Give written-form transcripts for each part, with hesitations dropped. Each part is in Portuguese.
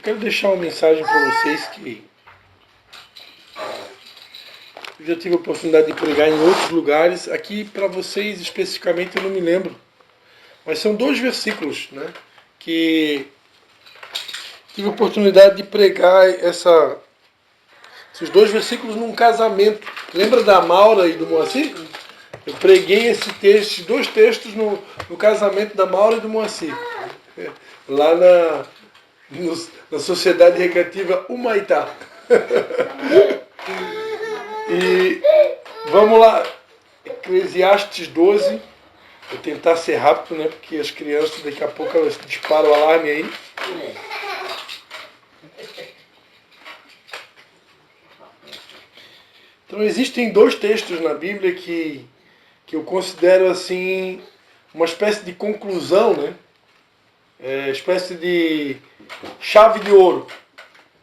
quero deixar uma mensagem para vocês que eu já tive a oportunidade de pregar em outros lugares. Aqui para vocês especificamente eu não me lembro, mas são 2 versículos, né, que tive a oportunidade de pregar esses 2 versículos num casamento. Lembra da Maura e do Moacir? Eu preguei esses 2 textos no casamento da Maura e do Moacir, lá na Sociedade Recreativa Humaitá. E vamos lá, Eclesiastes 12. Vou tentar ser rápido, né? Porque as crianças daqui a pouco elas disparam o alarme aí. Então existem 2 textos na Bíblia que eu considero assim uma espécie de conclusão, né? Espécie de chave de ouro.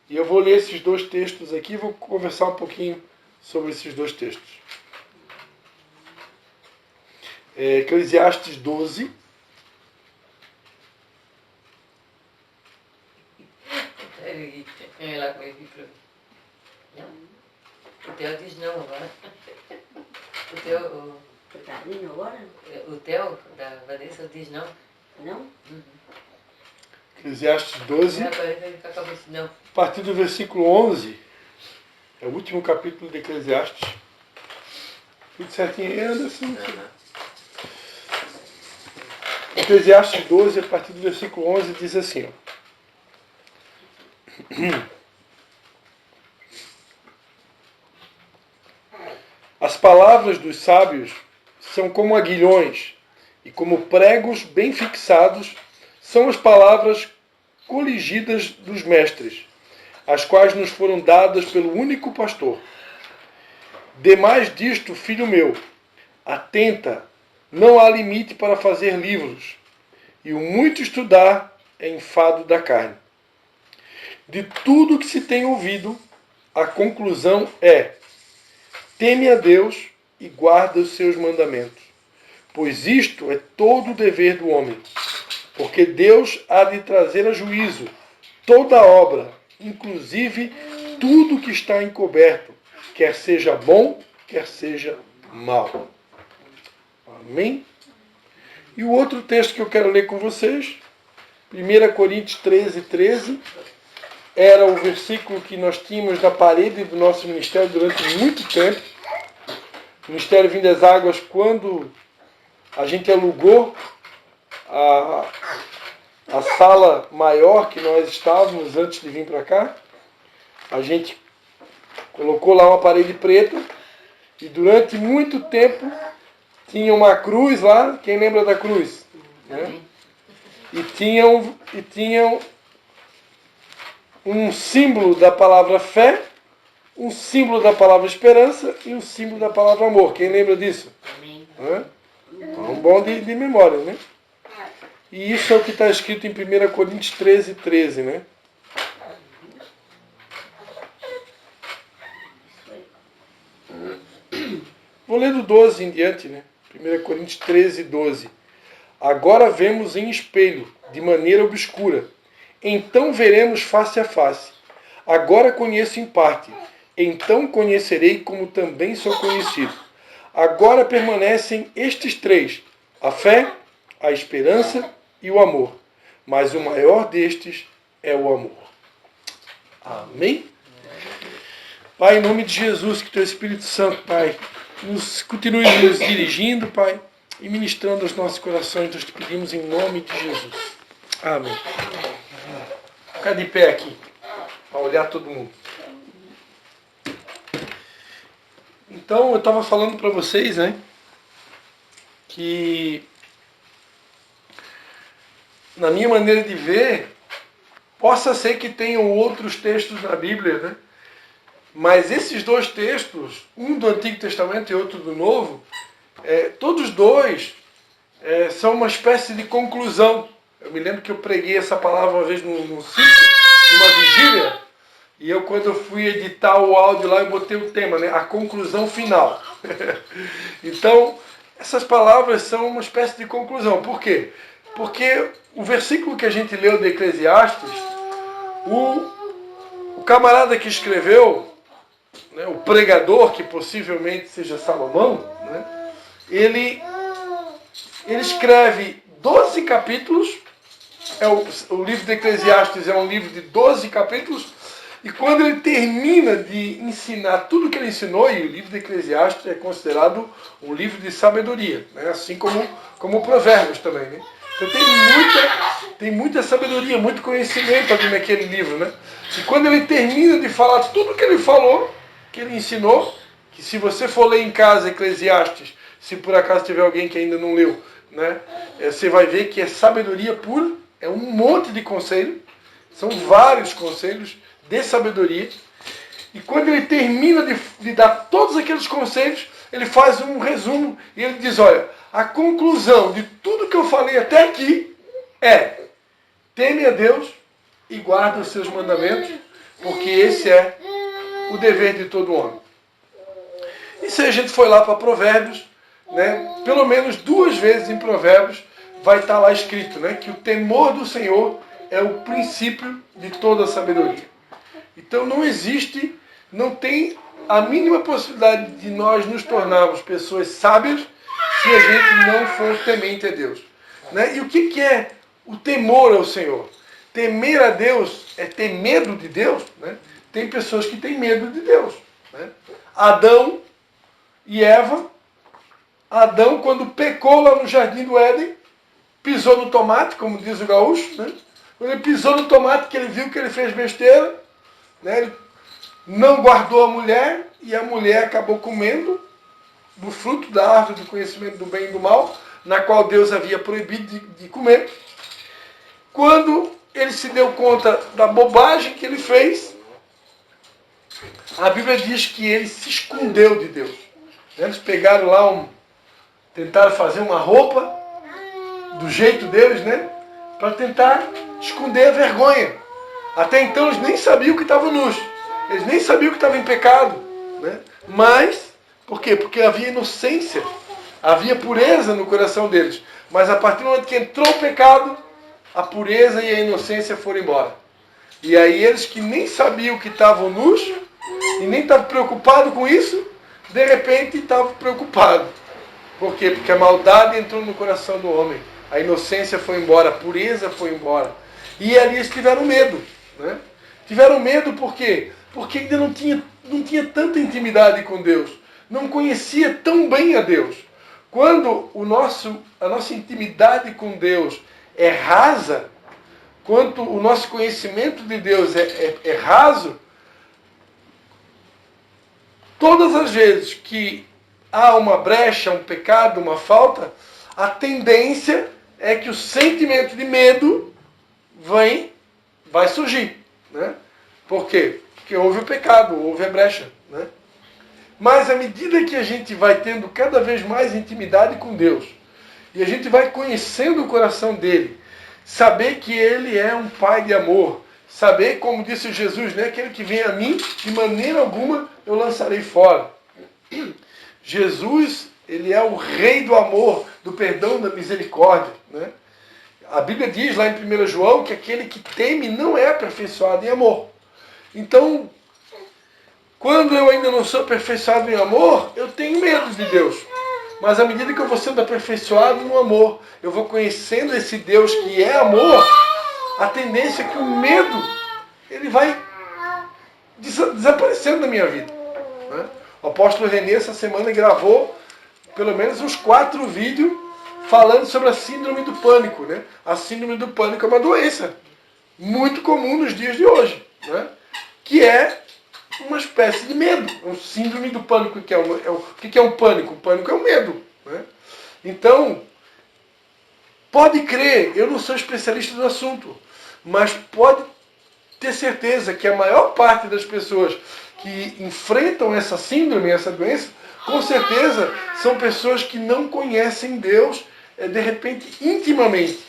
E eu vou ler esses 2 textos aqui e vou conversar um pouquinho sobre esses 2 textos. Eclesiastes 12. O Theo diz não agora. O Theo. O Theo da Vanessa diz não. Não? Eclesiastes 12. Não. A partir do versículo 11. É o último capítulo de Eclesiastes. Tudo certinho aí, Anderson? Eclesiastes 12, a partir do versículo 11, diz assim, ó. As palavras dos sábios são como aguilhões, e como pregos bem fixados são as palavras coligidas dos mestres, as quais nos foram dadas pelo único pastor. Demais disto, filho meu, atenta, não há limite para fazer livros, e o muito estudar é enfado da carne. De tudo que se tem ouvido, a conclusão é: teme a Deus e guarda os seus mandamentos, pois isto é todo o dever do homem, porque Deus há de trazer a juízo toda obra, inclusive tudo que está encoberto, quer seja bom, quer seja mal. Amém? E o outro texto que eu quero ler com vocês, 1 Coríntios 13:13, era o versículo que nós tínhamos na parede do nosso ministério durante muito tempo. O Ministério Vindo das Águas, quando a gente alugou a sala maior que nós estávamos antes de vir para cá, a gente colocou lá uma parede preta e durante muito tempo tinha uma cruz lá. Quem lembra da cruz? Né? E tinham um símbolo da palavra fé, um símbolo da palavra esperança e um símbolo da palavra amor. Quem lembra disso? É um bom de memória, né? E isso é o que está escrito em 1 Coríntios 13:13, né? Vou ler do 12 em diante, né? 1 Coríntios 13:12. Agora vemos em espelho, de maneira obscura. Então veremos face a face. Agora conheço em parte. Então conhecerei como também sou conhecido. Agora permanecem estes 3: a fé, a esperança e o amor. Mas o maior destes é o amor. Amém? Pai, em nome de Jesus, que Teu Espírito Santo, Pai, continue nos dirigindo, Pai, e ministrando aos nossos corações. Nós te pedimos em nome de Jesus. Amém. Vou ficar de pé aqui, para olhar todo mundo. Então, eu estava falando para vocês, né, que na minha maneira de ver, possa ser que tenham outros textos na Bíblia, né? Mas esses 2 textos, um do Antigo Testamento e outro do Novo, todos 2 são uma espécie de conclusão. Eu me lembro que eu preguei essa palavra uma vez num sítio, numa vigília, e quando eu fui editar o áudio lá, eu botei o tema, né? A conclusão final. Então, essas palavras são uma espécie de conclusão. Por quê? Porque o versículo que a gente leu de Eclesiastes O camarada que escreveu, né, o pregador, que possivelmente seja Salomão, né, ele escreve 12 capítulos. O livro de Eclesiastes é um livro de 12 capítulos. E quando ele termina de ensinar tudo que ele ensinou, e o livro de Eclesiastes é considerado um livro de sabedoria, né? Assim como Provérbios também. Né? Então tem muita sabedoria, muito conhecimento ali naquele livro. Né? E quando ele termina de falar tudo que ele falou, que ele ensinou, que se você for ler em casa Eclesiastes, se por acaso tiver alguém que ainda não leu, né? Você vai ver que é sabedoria pura, é um monte de conselho, são vários conselhos de sabedoria. E quando ele termina de dar todos aqueles conselhos, ele faz um resumo e ele diz, olha, a conclusão de tudo que eu falei até aqui é: teme a Deus e guarda os seus mandamentos, porque esse é o dever de todo homem. E se a gente for lá para Provérbios, né, pelo menos 2 vezes em Provérbios vai estar lá escrito, né, que o temor do Senhor é o princípio de toda a sabedoria. Então não tem a mínima possibilidade de nós nos tornarmos pessoas sábias se a gente não for temente a Deus. Né? E o que é o temor ao Senhor? Temer a Deus é ter medo de Deus? Né? Tem pessoas que têm medo de Deus. Né? Adão e Eva, Adão, quando pecou lá no Jardim do Éden, pisou no tomate, como diz o gaúcho, né? Quando ele pisou no tomate, que ele viu que ele fez besteira, né? Ele não guardou a mulher, e a mulher acabou comendo do fruto da árvore do conhecimento do bem e do mal, na qual Deus havia proibido de comer. Quando ele se deu conta da bobagem que ele fez, a Bíblia diz que ele se escondeu de Deus. Eles pegaram lá, tentaram fazer uma roupa do jeito deles, né? Para tentar esconder a vergonha. Até então eles nem sabiam que estavam nus. Eles nem sabiam que estavam em pecado. Né? Mas, por quê? Porque havia inocência. Havia pureza no coração deles. Mas a partir do momento que entrou o pecado, a pureza e a inocência foram embora. E aí eles que nem sabiam que estavam nus, e nem estavam preocupados com isso, de repente estavam preocupados. Por quê? Porque a maldade entrou no coração do homem. A inocência foi embora, a pureza foi embora. E ali eles tiveram medo. Né? Tiveram medo por quê? Porque ainda não tinha tanta intimidade com Deus. Não conhecia tão bem a Deus. Quando a nossa intimidade com Deus é rasa, quando o nosso conhecimento de Deus é raso, todas as vezes que há uma brecha, um pecado, uma falta, a tendência é que o sentimento de medo vai surgir. Né? Por quê? Porque houve o pecado, houve a brecha. Né? Mas à medida que a gente vai tendo cada vez mais intimidade com Deus, e a gente vai conhecendo o coração dele, saber que ele é um pai de amor, saber, como disse Jesus, né, aquele que vem a mim, de maneira alguma eu lançarei fora. Jesus, ele é o rei do amor, do perdão, da misericórdia. Né? A Bíblia diz lá em 1 João que aquele que teme não é aperfeiçoado em amor. Então, quando eu ainda não sou aperfeiçoado em amor, eu tenho medo de Deus. Mas à medida que eu vou sendo aperfeiçoado no amor, eu vou conhecendo esse Deus que é amor, a tendência é que o medo ele vai desaparecendo da minha vida. Né? O apóstolo René essa semana gravou pelo menos uns 4 vídeos falando sobre a síndrome do pânico. Né? A síndrome do pânico é uma doença muito comum nos dias de hoje, né? Que é uma espécie de medo. Um síndrome do pânico. O que é um pânico? O pânico é o medo. Né? Então, pode crer, eu não sou especialista no assunto, mas pode ter certeza que a maior parte das pessoas que enfrentam essa síndrome, essa doença, com certeza são pessoas que não conhecem Deus, de repente, intimamente.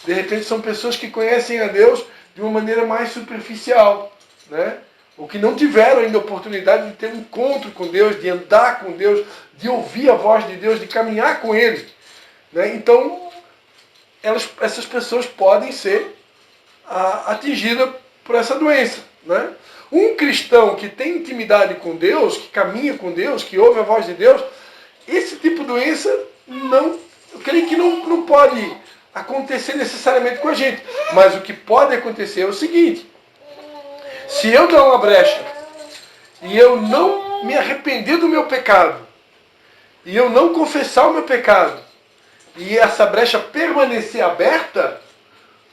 De repente são pessoas que conhecem a Deus de uma maneira mais superficial, né? Ou que não tiveram ainda a oportunidade de ter um encontro com Deus, de andar com Deus, de ouvir a voz de Deus, de caminhar com Ele. Né? Então, essas pessoas podem ser atingidas por essa doença, né? Um cristão que tem intimidade com Deus, que caminha com Deus, que ouve a voz de Deus, esse tipo de doença não, eu creio que não pode acontecer necessariamente com a gente. Mas o que pode acontecer é o seguinte: se eu dar uma brecha e eu não me arrepender do meu pecado, e eu não confessar o meu pecado, e essa brecha permanecer aberta,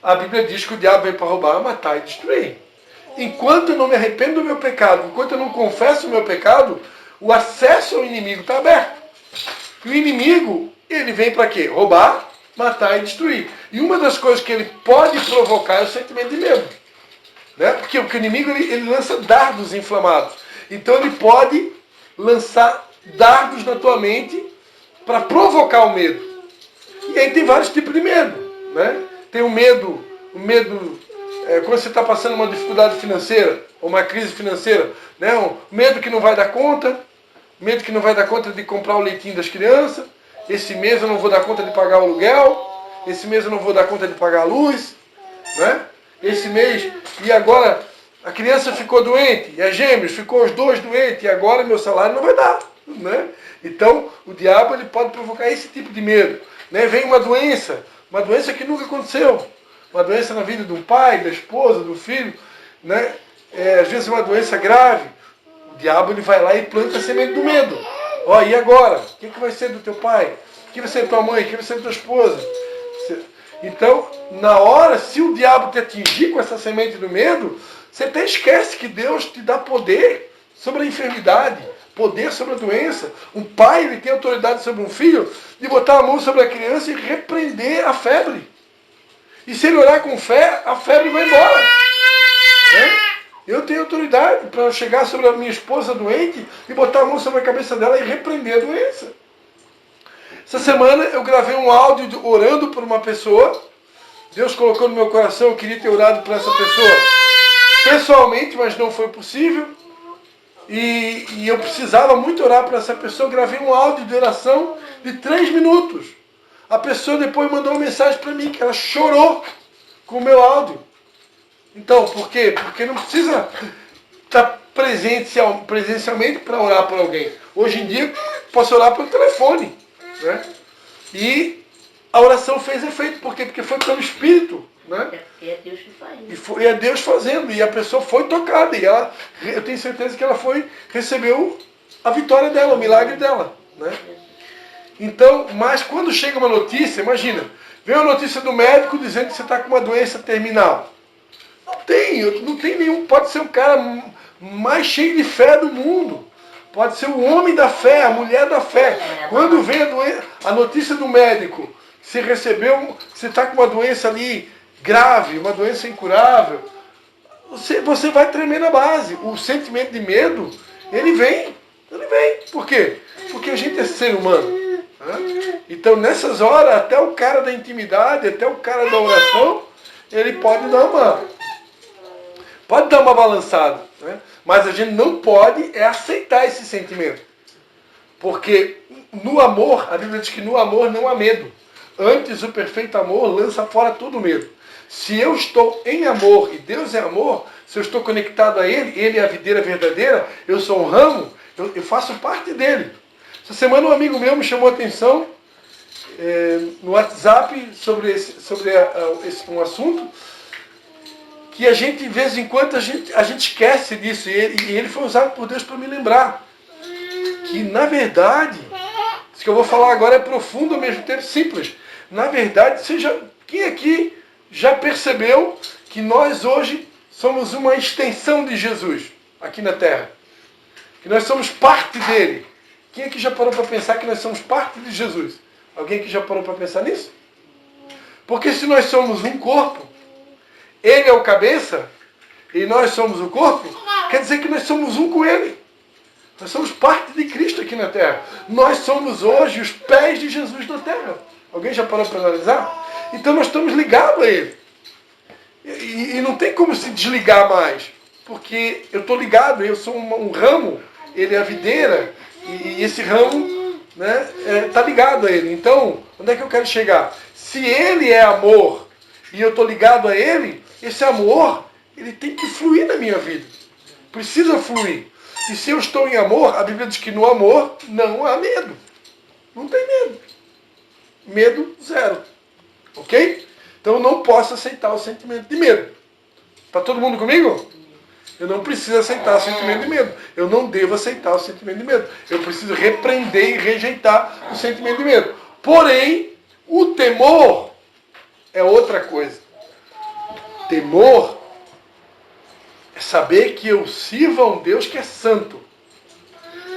a Bíblia diz que o diabo vem para roubar, matar e destruir. Enquanto eu não me arrependo do meu pecado, enquanto eu não confesso o meu pecado, o acesso ao inimigo está aberto. E o inimigo, ele vem para quê? Roubar, matar e destruir. E uma das coisas que ele pode provocar é o sentimento de medo. Né? Porque o inimigo ele lança dardos inflamados. Então ele pode lançar dardos na tua mente para provocar o medo. E aí tem vários tipos de medo. Né? Tem o medo quando você está passando uma dificuldade financeira, ou uma crise financeira, né? O medo que não vai dar conta, medo que não vai dar conta de comprar o leitinho das crianças, esse mês eu não vou dar conta de pagar o aluguel, esse mês eu não vou dar conta de pagar a luz, né? Esse mês, e agora a criança ficou doente, e a gêmeos ficou os dois doentes, e agora meu salário não vai dar, né? Então o diabo ele pode provocar esse tipo de medo, né? Vem uma doença que nunca aconteceu, uma doença na vida de um pai, da esposa, do filho, né? Às vezes uma doença grave, o diabo ele vai lá e planta a semente do medo. Ó, e agora? O que vai ser do teu pai? O que vai ser da tua mãe? O que vai ser da tua esposa? Então, na hora, se o diabo te atingir com essa semente do medo, você até esquece que Deus te dá poder sobre a enfermidade, poder sobre a doença. Um pai ele tem autoridade sobre um filho de botar a mão sobre a criança e repreender a febre. E se ele orar com fé, a febre vai embora. Né? Eu tenho autoridade para chegar sobre a minha esposa doente e botar a mão sobre a cabeça dela e repreender a doença. Essa semana eu gravei um áudio orando por uma pessoa. Deus colocou no meu coração, eu queria ter orado por essa pessoa pessoalmente, mas não foi possível. E eu precisava muito orar por essa pessoa. Eu gravei um áudio de oração de 3 minutos. A pessoa depois mandou uma mensagem para mim, que ela chorou com o meu áudio. Então, por quê? Porque não precisa estar presencialmente para orar por alguém. Hoje em dia, posso orar pelo telefone. Né? E a oração fez efeito. Por quê? Porque foi pelo Espírito. Né? E é Deus que faz. E é Deus fazendo. E a pessoa foi tocada. E eu tenho certeza que ela recebeu a vitória dela, o milagre dela. Né? Então, mas quando chega uma notícia, imagina, vem uma notícia do médico dizendo que você está com uma doença terminal. Não tem nenhum, pode ser o cara mais cheio de fé do mundo. Pode ser o homem da fé, a mulher da fé. Quando vem a notícia do médico, que você recebeu, que você está com uma doença ali grave, uma doença incurável, você vai tremer na base. O sentimento de medo, ele vem. Por quê? Porque a gente é ser humano. Então nessas horas, até o cara da intimidade, até o cara da oração, ele pode dar uma balançada. Né? Mas a gente não pode aceitar esse sentimento. Porque no amor, a Bíblia diz que no amor não há medo. Antes o perfeito amor lança fora todo medo. Se eu estou em amor e Deus é amor, se eu estou conectado a Ele é a videira verdadeira, eu sou um ramo, eu faço parte dele. Essa semana um amigo meu me chamou a atenção no WhatsApp sobre um assunto que a gente, de vez em quando, a gente esquece disso. E ele foi usado por Deus para me lembrar que, na verdade, isso que eu vou falar agora é profundo ao mesmo tempo simples. Na verdade, quem aqui já percebeu que nós hoje somos uma extensão de Jesus aqui na Terra? Que nós somos parte dele. Quem aqui já parou para pensar que nós somos parte de Jesus? Alguém aqui já parou para pensar nisso? Porque se nós somos um corpo, ele é o cabeça e nós somos o corpo, quer dizer que nós somos um com ele. Nós somos parte de Cristo aqui na Terra. Nós somos hoje os pés de Jesus na Terra. Alguém já parou para analisar? Então nós estamos ligados a ele. E não tem como se desligar mais. Porque eu estou ligado, eu sou um ramo, ele é a videira, e esse ramo está ligado a ele. Então, onde é que eu quero chegar? Se ele é amor e eu estou ligado a ele, esse amor ele tem que fluir na minha vida. Precisa fluir. E se eu estou em amor, a Bíblia diz que no amor não há medo. Não tem medo. Medo zero. Ok? Então eu não posso aceitar o sentimento de medo. Está todo mundo comigo? Eu não preciso aceitar o sentimento de medo. Eu não devo aceitar o sentimento de medo. Eu preciso repreender e rejeitar o sentimento de medo. Porém, o temor é outra coisa. Temor é saber que eu sirvo a um Deus que é santo.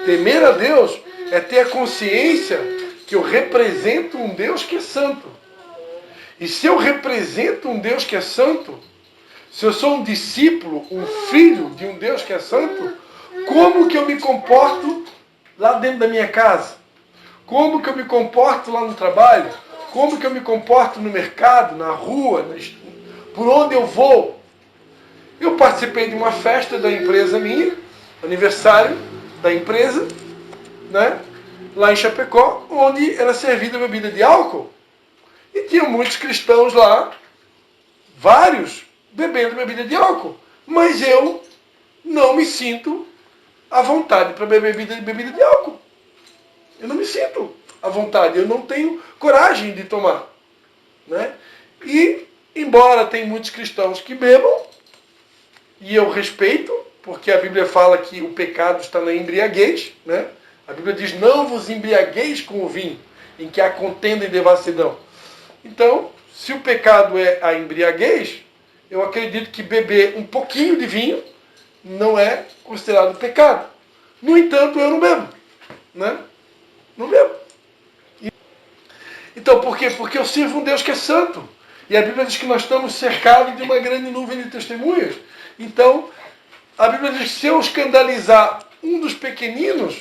Temer a Deus é ter a consciência que eu represento um Deus que é santo. E se eu represento um Deus que é santo, se eu sou um discípulo, um filho de um Deus que é santo, como que eu me comporto lá dentro da minha casa? Como que eu me comporto lá no trabalho? Como que eu me comporto no mercado, na rua, por onde eu vou? Eu participei de uma festa da empresa minha, aniversário da empresa, né? Lá em Chapecó, onde era servida bebida de álcool. E tinha muitos cristãos lá, vários, bebendo bebida de álcool. Mas eu não me sinto à vontade para beber bebida de álcool. Eu não me sinto à vontade, eu não tenho coragem de tomar. Né? E, embora tenha muitos cristãos que bebam, e eu respeito, porque a Bíblia fala que o pecado está na embriaguez, né? A Bíblia diz, não vos embriagueis com o vinho, em que há contenda e devassidão. Então, se o pecado é a embriaguez, eu acredito que beber um pouquinho de vinho não é considerado pecado. No entanto, eu não bebo. Né? Não bebo. Então, por quê? Porque eu sirvo um Deus que é santo. E a Bíblia diz que nós estamos cercados de uma grande nuvem de testemunhas. Então, a Bíblia diz que se eu escandalizar um dos pequeninos,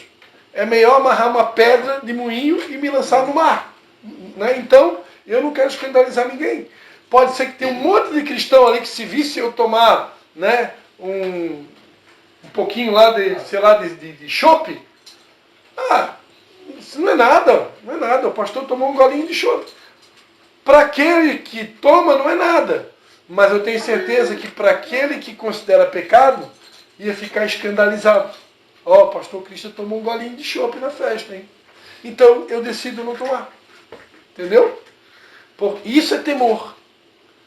é melhor amarrar uma pedra de moinho e me lançar no mar. Né? Então, eu não quero escandalizar ninguém. Pode ser que tenha um monte de cristão ali que se visse eu tomar, né, um pouquinho lá de, sei lá, de chope. Ah, isso não é nada, não é nada. O pastor tomou um golinho de chope. Para aquele que toma, não é nada. Mas eu tenho certeza que para aquele que considera pecado, ia ficar escandalizado. Ó, o pastor Cristian tomou um golinho de chope na festa, hein? Então eu decido não tomar. Entendeu? Isso é temor.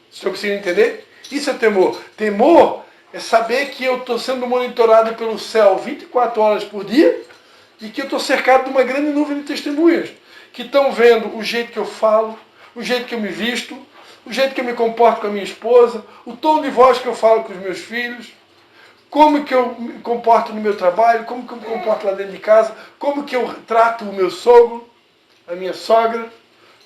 Vocês estão conseguindo entender? Isso é temor. Temor é saber que eu estou sendo monitorado pelo céu 24 horas por dia e que eu estou cercado de uma grande nuvem de testemunhas que estão vendo o jeito que eu falo, o jeito que eu me visto, o jeito que eu me comporto com a minha esposa, o tom de voz que eu falo com os meus filhos, como que eu me comporto no meu trabalho, como que eu me comporto lá dentro de casa, como que eu trato o meu sogro, a minha sogra,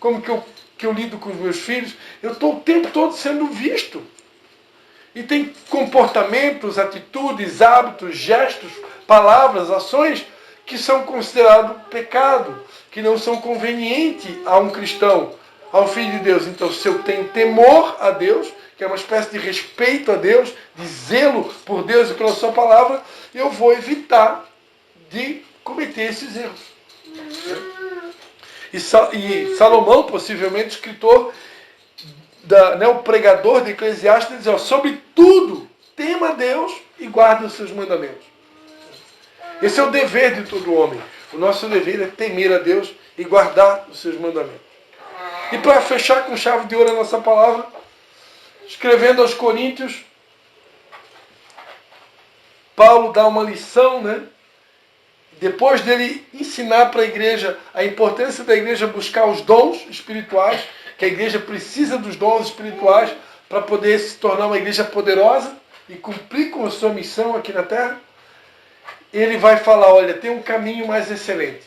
como que eu lido com os meus filhos. Eu estou o tempo todo sendo visto. E tem comportamentos, atitudes, hábitos, gestos, palavras, ações que são considerados pecado, que não são convenientes a um cristão, a um filho de Deus. Então, se eu tenho temor a Deus, que é uma espécie de respeito a Deus, de zelo por Deus e pela sua palavra, eu vou evitar de cometer esses erros. E Salomão, possivelmente escritor, o pregador de Eclesiastes, diz, sobre tudo, tema a Deus e guarde os seus mandamentos. Esse é o dever de todo homem. O nosso dever é temer a Deus e guardar os seus mandamentos. E para fechar com chave de ouro a nossa palavra, escrevendo aos Coríntios, Paulo dá uma lição, né? Depois dele ensinar para a igreja a importância da igreja buscar os dons espirituais, que a igreja precisa dos dons espirituais para poder se tornar uma igreja poderosa e cumprir com a sua missão aqui na terra, ele vai falar, olha, tem um caminho mais excelente.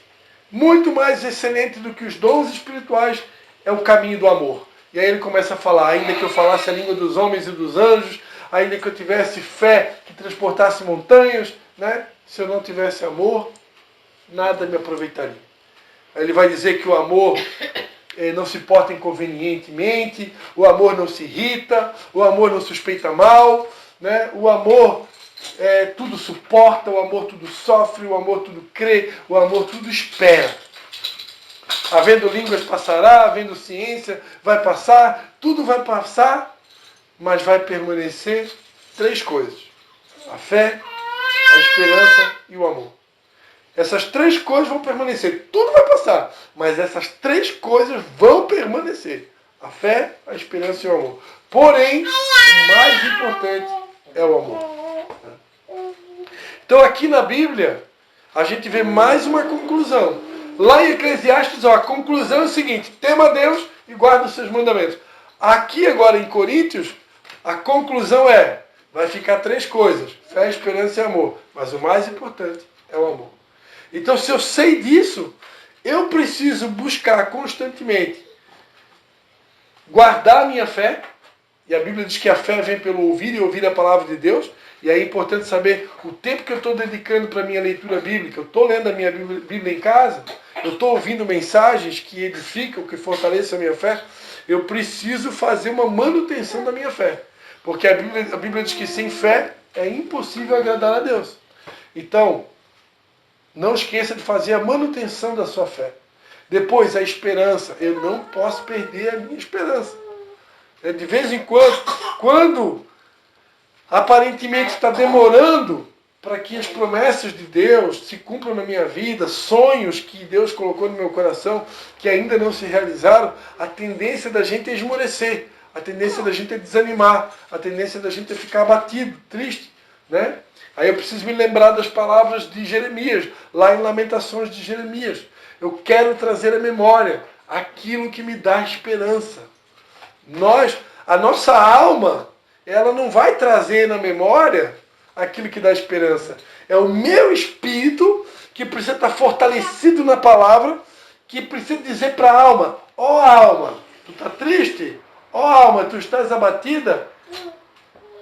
Muito mais excelente do que os dons espirituais é o caminho do amor. E aí ele começa a falar, ainda que eu falasse a língua dos homens e dos anjos, ainda que eu tivesse fé que transportasse montanhas, né? Se eu não tivesse amor, nada me aproveitaria. Aí ele vai dizer que o amor não se porta inconvenientemente, o amor não se irrita, o amor não suspeita mal, né? O amor tudo suporta, o amor tudo sofre, o amor tudo crê, o amor tudo espera. Havendo línguas passará, havendo ciência vai passar, tudo vai passar, mas vai permanecer três coisas: a fé, a esperança e o amor. Essas três coisas vão permanecer. Tudo vai passar, mas essas três coisas vão permanecer: a fé, a esperança e o amor. Porém, o mais importante é o amor. Então aqui na Bíblia, a gente vê mais uma conclusão. Lá em Eclesiastes, a conclusão é o seguinte: tema a Deus e guarda os seus mandamentos. Aqui agora em Coríntios, a conclusão é: vai ficar três coisas: fé, esperança e amor. Mas o mais importante é o amor. Então, se eu sei disso, eu preciso buscar constantemente guardar a minha fé. E a Bíblia diz que a fé vem pelo ouvir e ouvir a palavra de Deus. E é importante saber o tempo que eu estou dedicando para a minha leitura bíblica. Eu estou lendo a minha Bíblia em casa. Eu estou ouvindo mensagens que edificam, que fortalecem a minha fé. Eu preciso fazer uma manutenção da minha fé. Porque a Bíblia diz que sem fé é impossível agradar a Deus. Então, não esqueça de fazer a manutenção da sua fé. Depois, a esperança. Eu não posso perder a minha esperança. De vez em quando aparentemente está demorando para que as promessas de Deus se cumpram na minha vida, sonhos que Deus colocou no meu coração, que ainda não se realizaram, a tendência da gente é esmorecer, a tendência da gente é desanimar, a tendência da gente é ficar abatido, triste, né? Aí eu preciso me lembrar das palavras de Jeremias, lá em Lamentações de Jeremias. Eu quero trazer à memória aquilo que me dá esperança. A nossa alma, ela não vai trazer na memória aquilo que dá esperança. É o meu espírito que precisa estar fortalecido na palavra, que precisa dizer para a alma: ó alma, tu está triste? Ó alma, tu estás abatida?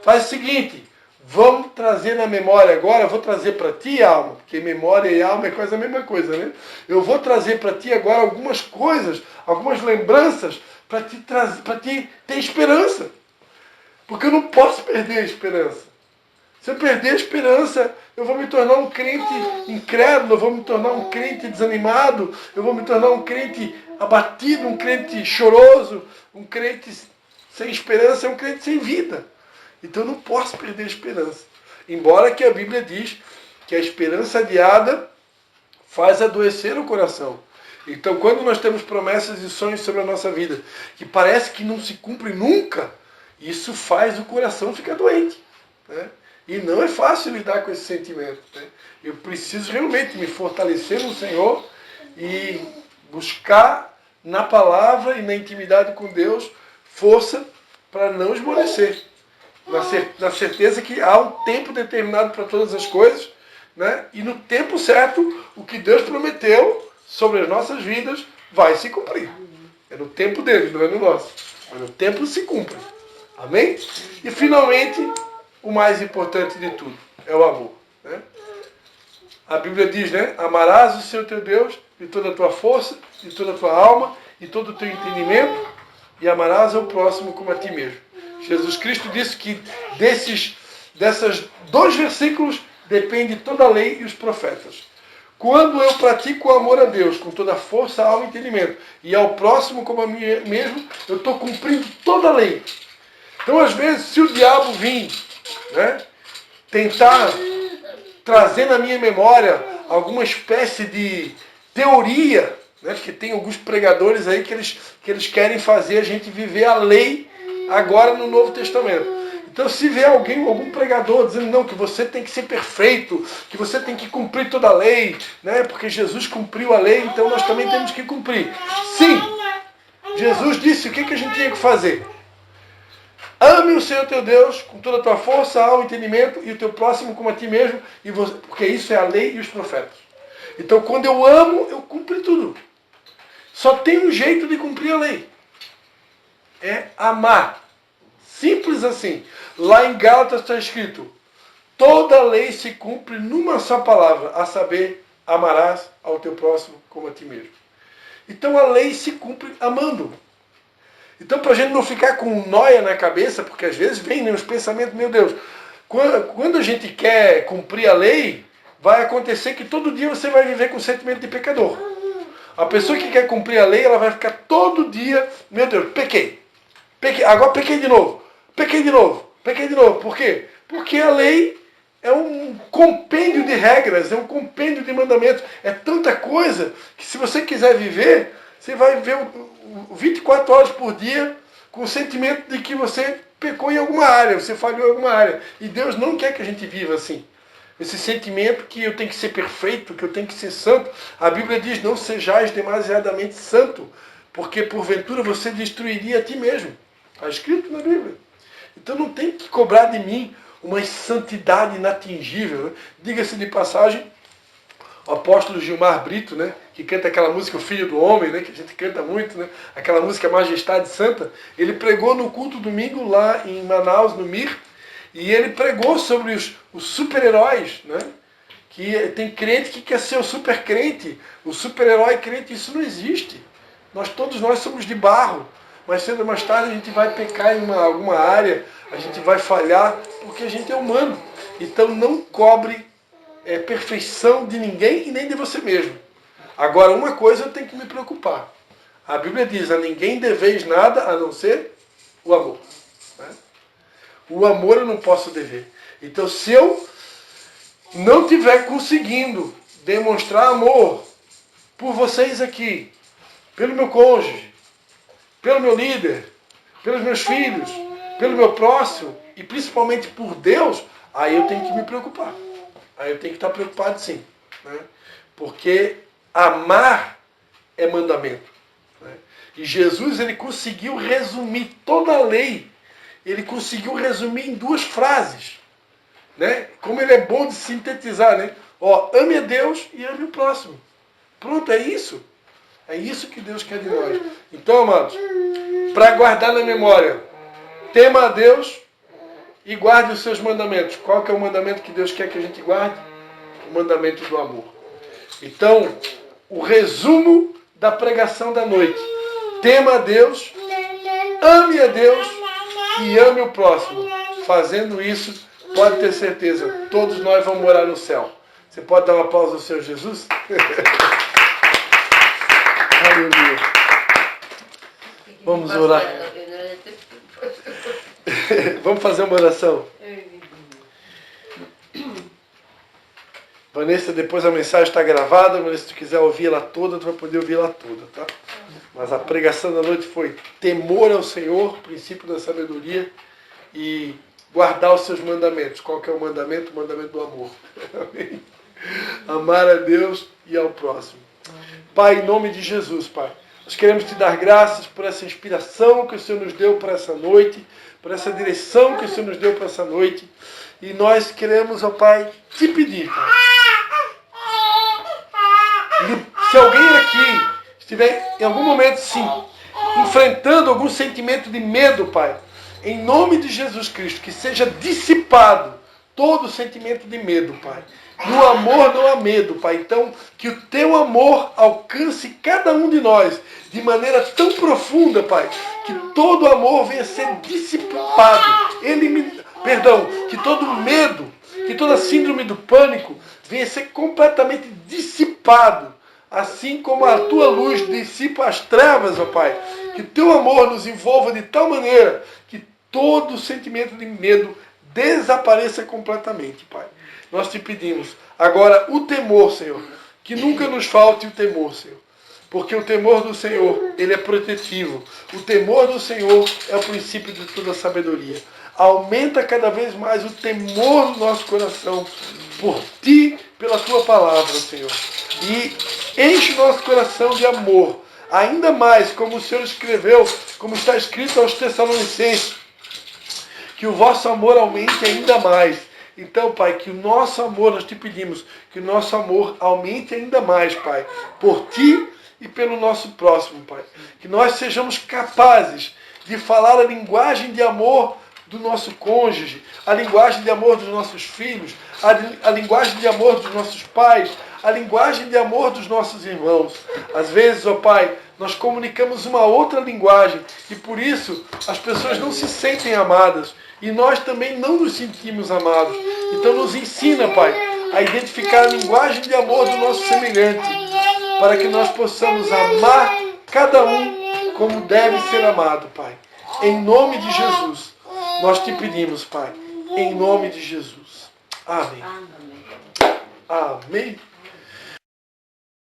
Faz o seguinte, vamos trazer na memória agora, eu vou trazer para ti, alma, porque memória e alma é quase a mesma coisa, né? Eu vou trazer para ti agora algumas coisas, algumas lembranças, para ti ter esperança. Porque eu não posso perder a esperança. Se eu perder a esperança, eu vou me tornar um crente incrédulo, eu vou me tornar um crente desanimado, eu vou me tornar um crente abatido, um crente choroso, um crente sem esperança, um crente sem vida. Então eu não posso perder a esperança. Embora que a Bíblia diz que a esperança adiada faz adoecer o coração. Então quando nós temos promessas e sonhos sobre a nossa vida que parece que não se cumprem nunca, isso faz o coração ficar doente, né? E não é fácil lidar com esse sentimento, né? Eu preciso realmente me fortalecer no Senhor e buscar na palavra e na intimidade com Deus força para não esmorecer. Na certeza que há um tempo determinado para todas as coisas, né? E no tempo certo, o que Deus prometeu sobre as nossas vidas vai se cumprir. É no tempo dele, não é no nosso. Mas no tempo se cumpre. Amém? E finalmente, o mais importante de tudo é o amor, né? A Bíblia diz, né? Amarás o Senhor teu Deus de toda a tua força, de toda a tua alma, de todo o teu entendimento, e amarás ao próximo como a ti mesmo. Jesus Cristo disse que desses 2 versículos depende toda a lei e os profetas. Quando eu pratico o amor a Deus com toda a força, alma e entendimento, e ao próximo como a mim mesmo, eu estou cumprindo toda a lei. Então, às vezes, se o diabo vir, né, tentar trazer na minha memória alguma espécie de teoria, né, porque tem alguns pregadores aí que eles querem fazer a gente viver a lei agora no Novo Testamento. Então, se vier algum pregador dizendo não, que você tem que ser perfeito, que você tem que cumprir toda a lei, né, porque Jesus cumpriu a lei, então nós também temos que cumprir. Sim, Jesus disse o que a gente tinha que fazer. Ame o Senhor teu Deus com toda a tua força, alma e entendimento, e o teu próximo como a ti mesmo, porque isso é a lei e os profetas. Então, quando eu amo, eu cumpro tudo. Só tem um jeito de cumprir a lei. É amar. Simples assim. Lá em Gálatas está escrito: toda a lei se cumpre numa só palavra, a saber, amarás ao teu próximo como a ti mesmo. Então a lei se cumpre amando. Então, para a gente não ficar com nóia na cabeça, porque às vezes vem uns pensamentos, meu Deus, quando a gente quer cumprir a lei, vai acontecer que todo dia você vai viver com o sentimento de pecador. A pessoa que quer cumprir a lei, ela vai ficar todo dia, meu Deus, pequei, agora pequei de novo, Pequei de novo. Por quê? Porque a lei é um compêndio de regras, é um compêndio de mandamentos. É tanta coisa que se você quiser viver, você vai viver 24 horas por dia com o sentimento de que você pecou em alguma área, você falhou em alguma área. E Deus não quer que a gente viva assim. Esse sentimento que eu tenho que ser perfeito, que eu tenho que ser santo. A Bíblia diz, não sejais demasiadamente santo, porque porventura você destruiria a ti mesmo. Está escrito na Bíblia. Então não tem que cobrar de mim uma santidade inatingível. Né? Diga-se de passagem, o apóstolo Gilmar Brito, né, que canta aquela música O Filho do Homem, né, que a gente canta muito, né, aquela música Majestade Santa, ele pregou no culto domingo lá em Manaus, no MIR, e ele pregou sobre os super-heróis, né, que tem crente que quer ser o super crente, o super-herói crente, isso não existe. Todos nós somos de barro, mas cedo ou mais tarde a gente vai pecar em alguma área, a gente vai falhar, porque a gente é humano. Então não cobre perfeição de ninguém e nem de você mesmo. Agora, uma coisa eu tenho que me preocupar. A Bíblia diz, a ninguém deveis nada a não ser o amor. Né? O amor eu não posso dever. Então, se eu não estiver conseguindo demonstrar amor por vocês aqui, pelo meu cônjuge, pelo meu líder, pelos meus filhos, pelo meu próximo e principalmente por Deus, aí eu tenho que me preocupar. Aí eu tenho que estar preocupado sim. Né? Porque amar é mandamento. Né? E Jesus, ele conseguiu resumir toda a lei. Ele conseguiu resumir em 2 frases. Né? Como ele é bom de sintetizar. Né? Ó, ame a Deus e ame o próximo. Pronto, é isso. É isso que Deus quer de nós. Então, amados, para guardar na memória, tema a Deus e guarde os seus mandamentos. Qual que é o mandamento que Deus quer que a gente guarde? O mandamento do amor. Então, o resumo da pregação da noite. Tema a Deus, ame a Deus e ame o próximo. Fazendo isso, pode ter certeza, todos nós vamos morar no céu. Você pode dar um aplauso ao Senhor Jesus? Aleluia. Vamos orar. Vamos fazer uma oração. Vanessa, depois a mensagem está gravada, mas se tu quiser ouvir ela toda, tu vai poder ouvir ela toda, tá? Mas a pregação da noite foi temor ao Senhor, princípio da sabedoria, e guardar os seus mandamentos. Qual que é o mandamento? O mandamento do amor. Amém? Amar a Deus e ao próximo. Pai, em nome de Jesus, Pai, nós queremos te dar graças por essa inspiração que o Senhor nos deu para essa noite, por essa direção que o Senhor nos deu para essa noite. E nós queremos, ó Pai, te pedir, Pai. Se alguém aqui estiver em algum momento, sim, enfrentando algum sentimento de medo, Pai, em nome de Jesus Cristo, que seja dissipado todo sentimento de medo, Pai. No amor não há medo, Pai. Então, que o teu amor alcance cada um de nós de maneira tão profunda, Pai, que todo amor venha a ser dissipado, que todo medo, que toda síndrome do pânico venha a ser completamente dissipado, assim como a tua luz dissipa as trevas, ó Pai. Que o teu amor nos envolva de tal maneira que todo sentimento de medo desapareça completamente, Pai. Nós te pedimos. Agora, o temor, Senhor. Que nunca nos falte o temor, Senhor. Porque o temor do Senhor, ele é protetivo. O temor do Senhor é o princípio de toda a sabedoria. Aumenta cada vez mais o temor no nosso coração por Ti, pela Tua palavra, Senhor. E enche o nosso coração de amor. Ainda mais, como o Senhor escreveu, como está escrito aos Tessalonicenses, que o vosso amor aumente ainda mais. Então, Pai, que o nosso amor, nós te pedimos, que o nosso amor aumente ainda mais, Pai, por Ti e pelo nosso próximo, Pai. Que nós sejamos capazes de falar a linguagem de amor do nosso cônjuge, a linguagem de amor dos nossos filhos, a linguagem de amor dos nossos pais, a linguagem de amor dos nossos irmãos. Às vezes, ó Pai, nós comunicamos uma outra linguagem e por isso as pessoas não se sentem amadas e nós também não nos sentimos amados. Então nos ensina, Pai, a identificar a linguagem de amor do nosso semelhante, para que nós possamos amar cada um como deve ser amado, Pai. Em nome de Jesus. Nós te pedimos, Pai, em nome de Jesus. Amém. Amém.